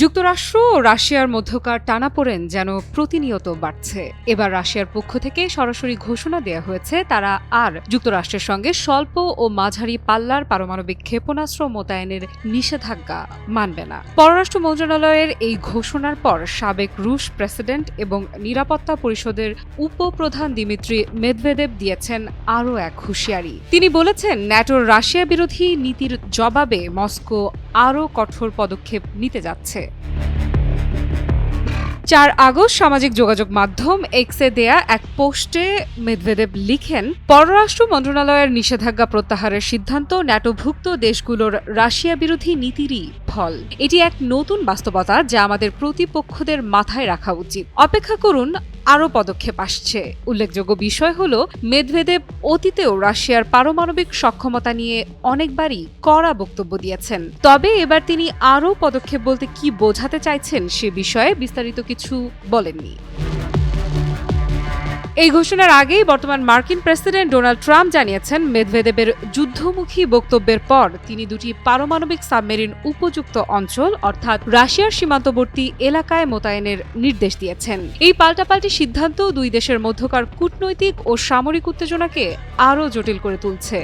যুক্তরাষ্ট্র ও রাশিয়ার মধ্যকার টানাপোড়েন যেন প্রতিনিয়ত বাড়ছে। এবার রাশিয়ার পক্ষ থেকে সরাসরি ঘোষণা দেওয়া হয়েছে তারা আর যুক্তরাষ্ট্রের সঙ্গে স্বল্প ও মাঝারি পাল্লার পারমাণবিক ক্ষেপণাস্ত্র মোতায়েনের নিষেধাজ্ঞা মানবে না। পররাষ্ট্র মন্ত্রণালয়ের এই ঘোষণার পর সাবেক রুশ প্রেসিডেন্ট এবং নিরাপত্তা পরিষদের উপপ্রধান দিমিত্রি মেদভেদেভ দিয়েছেন আরও এক হুঁশিয়ারি। তিনি বলেছেন, ন্যাটোর রাশিয়া বিরোধী নীতির জবাবে মস্কো আরও কঠোর পদক্ষেপ নিতে যাচ্ছে। 4 আগস্ট সামাজিক যোগাযোগ মাধ্যম এক্সে দেয়া এক পোস্টে মেদভেদেভ লিখেন, পররাষ্ট্র মন্ত্রণালয়ের নিষেধাজ্ঞা প্রত্যাহারের সিদ্ধান্ত ন্যাটোভুক্ত দেশগুলোর রাশিয়া বিরোধী নীতিরই ফল। এটি এক নতুন বাস্তবতা যা আমাদের প্রতিপক্ষদের মাথায় রাখা উচিত। অপেক্ষা করুন, আরও পদক্ষেপ আসছে। উল্লেখযোগ্য বিষয় হল, মেদভেদেভ অতীতেও রাশিয়ার পারমাণবিক সক্ষমতা নিয়ে অনেকবারই কড়া বক্তব্য দিয়েছেন। তবে এবার তিনি আরও পদক্ষেপ বলতে কি বোঝাতে চাইছেন সে বিষয়ে বিস্তারিত কিছু বলেননি। এই ঘোষণার আগেই বর্তমান মার্কিন প্রেসিডেন্ট ডোনাল্ড ট্রাম্প জানিয়েছেন, মেদভেদেবের যুদ্ধমুখী বক্তব্যের পর তিনি দুটি পারমাণবিক সাবমেরিন উপযুক্ত অঞ্চল অর্থাৎ রাশিয়ার সীমান্তবর্তী এলাকায় মোতায়েনের নির্দেশ দিয়েছেন। এই পাল্টাপাল্টি সিদ্ধান্ত দুই দেশের মধ্যকার কূটনৈতিক ও সামরিক উত্তেজনাকে আরও জটিল করে তুলছে।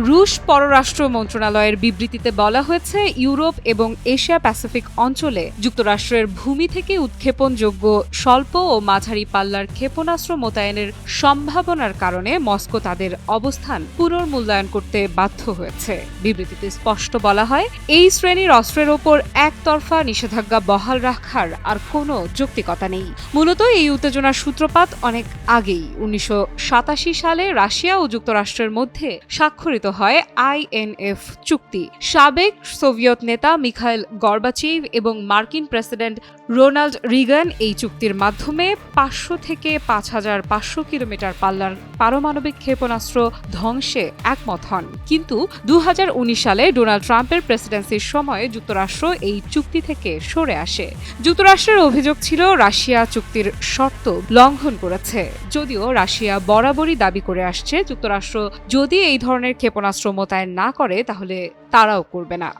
রুশ পররাষ্ট্র মন্ত্রণালয়ের বিবৃতিতে বলা হয়েছে, ইউরোপ এবং এশিয়া প্যাসিফিক অঞ্চলে যুক্তরাষ্ট্রের ভূমি থেকে উৎক্ষেপণযোগ্য স্বল্প ও মাঝারি পাল্লার ক্ষেপণাস্ত্র মোতায়েনের সম্ভাবনার কারণে মস্কো তাদের অবস্থান পুনর্মূল্যায়ন করতে বাধ্য হয়েছে। বিবৃতিতে স্পষ্ট বলা হয়, এই শ্রেণীর অস্ত্রের ওপর একতরফা নিষেধাজ্ঞা বহাল রাখার আর কোনো যৌক্তিকতা নেই। মূলত এই উত্তেজনার সূত্রপাত অনেক আগেই 1987 সালে রাশিয়া ও যুক্তরাষ্ট্রের মধ্যে স্বাক্ষরিত হয় INF চুক্তি। সাবেক সোভিয়েত নেতা মিখাইল গর্বাচেভ এবং মার্কিন প্রেসিডেন্ট রোনাল্ড রিগান এই চুক্তির মাধ্যমে 500 থেকে 5500 কিলোমিটার পাল্লার পারমাণবিক ক্ষেপণাস্ত্র ধ্বংসে একমত হন। কিন্তু 2019 সালে ডোনাল্ড ট্রাম্পের প্রেসিডেন্সির সময়ে যুক্তরাষ্ট্র এই চুক্তি থেকে সরে আসে। যুক্তরাষ্ট্রের অভিযোগ ছিল, রাশিয়া চুক্তির শর্ত লঙ্ঘন করেছে। যদিও রাশিয়া বরাবরই দাবি করে আসছে, যুক্তরাষ্ট্র যদি এই ধরনের ক্ষেপণাস্ত্র মোতায়েন না করে তাহলে তারাও করবে না।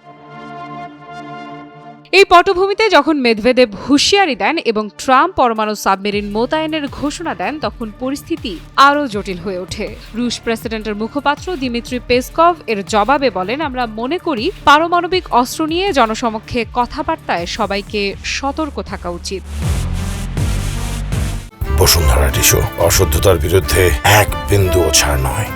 এই পটভূমিতে যখন মেদভেদেভ হুঁশিয়ারি দেন এবং ট্রাম্প পরমাণু সাবমেরিন মোতায়েনের ঘোষণা দেন, তখন পরিস্থিতি আরও জটিল হয়ে ওঠে। রুশ প্রেসিডেন্টের মুখপাত্র দিমিত্রি পেসকভ এর জবাবে বলেন, আমরা মনে করি পারমাণবিক অস্ত্র নিয়ে জনসমক্ষে কথাবার্তায় সবাইকে সতর্ক থাকা উচিত। বসুন্ধরা টিস্যু, অশুদ্ধতার বিরুদ্ধে এক বিন্দুও ছাড় নয়।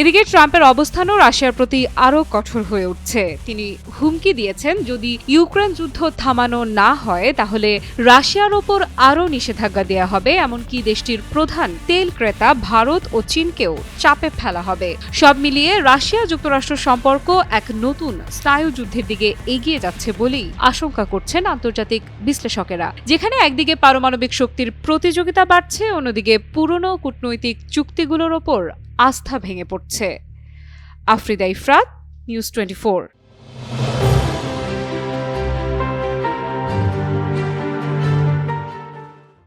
এদিকে ট্রাম্পের অবস্থানও রাশিয়ার প্রতি আরও কঠোর হয়ে উঠছে। তিনি হুমকি দিয়েছেন, যদি ইউক্রেন যুদ্ধ থামানো না হয় তাহলে রাশিয়ার ওপর আরও নিষেধাজ্ঞা দেওয়া হবে, এমনকি দেশটির প্রধান তেল ক্রেতা ভারত ও চীনকেও চাপে ফেলা হবে। সব মিলিয়ে রাশিয়া যুক্তরাষ্ট্র সম্পর্ক এক নতুন স্নায়ুযুদ্ধের দিকে এগিয়ে যাচ্ছে বলেই আশঙ্কা করছেন আন্তর্জাতিক বিশ্লেষকেরা। যেখানে একদিকে পারমাণবিক শক্তির প্রতিযোগিতা বাড়ছে, অন্যদিকে পুরনো কূটনৈতিক চুক্তিগুলোর ওপর আস্থা ভেঙে পড়ছে। আফ্রিদা ইফরাত, নিউজ 24।